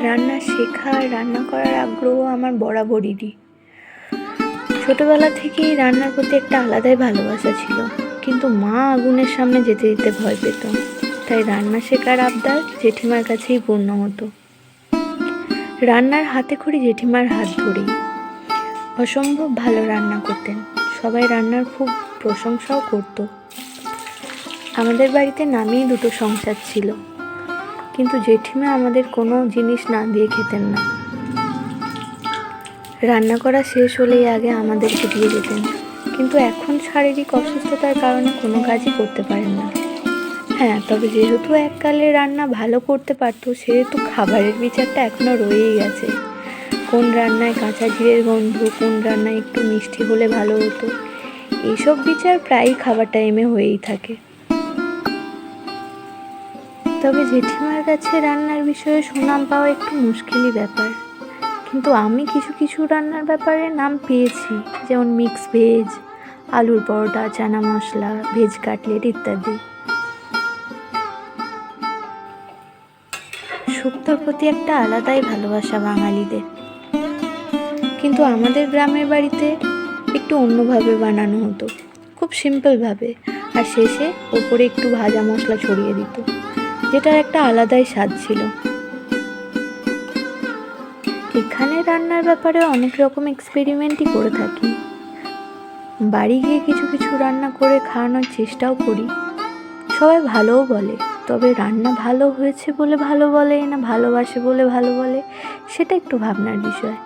রান্না শেখা আর রান্না করার আগ্রহ আমার বরাবরেরই। ছোটবেলা থেকেই রান্নার প্রতি একটা আলাদাই ভালোবাসা ছিল, কিন্তু মা আগুনের সামনে যেতে দিতে ভয় পেত। তাই রান্না শেখার আবদার জেঠিমার কাছেই পূর্ণ হতো। রান্নার হাতেখড়ি জেঠিমার হাত ধরেই। অসম্ভব ভালো রান্না করতেন, সবাই রান্নার খুব প্রশংসাও করত। আমাদের বাড়িতে নামেই দুটো সংসার ছিল, কিন্তু জেঠিমা আমাদের কোনো জিনিস না দিয়ে খেতেন না। রান্না করা শেষ হলেই আগে আমাদেরকে দিয়ে যেতেন, কিন্তু এখন শারীরিক অসুস্থতার কারণে কোনো কাজই করতে পারেন না। হ্যাঁ, তবে যেহেতু এককালে রান্না ভালো করতে পারতো, সেহেতু খাবারের বিচারটা এখনও রয়েই গেছে। কোন রান্নায় কাঁচা জিরের গন্ধ, কোন রান্নায় একটু মিষ্টি হলে ভালো হতো, এইসব বিচার প্রায়ই খাবার টাইমে হয়েই থাকে। তবে জেঠিমার কাছে রান্নার বিষয়ে সুনাম পাওয়া একটু মুশকিলই ব্যাপার, কিন্তু আমি কিছু কিছু রান্নার ব্যাপারে নাম পেয়েছি, যেমন মিক্স ভেজ, আলুর পরোটা, চানা মশলা, ভেজ কাটলেট ইত্যাদি। শুক্তোর প্রতি একটা আলাদাই ভালোবাসা বাঙালিদের, কিন্তু আমাদের গ্রামের বাড়িতে একটু অন্যভাবে বানানো হতো, খুব সিম্পলভাবে, আর শেষে ওপরে একটু ভাজা মশলা ছড়িয়ে দিত, যেটার একটা আলাদাই স্বাদ ছিল। এখানে রান্নার ব্যাপারে অনেক রকম এক্সপেরিমেন্টই করে থাকি। বাড়ি গিয়ে কিছু কিছু রান্না করে খাওয়ানোর চেষ্টাও করি। সবাই ভালোও বলে, তবে রান্না ভালো হয়েছে বলে ভালো বলে না ভালোবাসে বলে ভালো বলে, সেটা একটু ভাবনার বিষয়।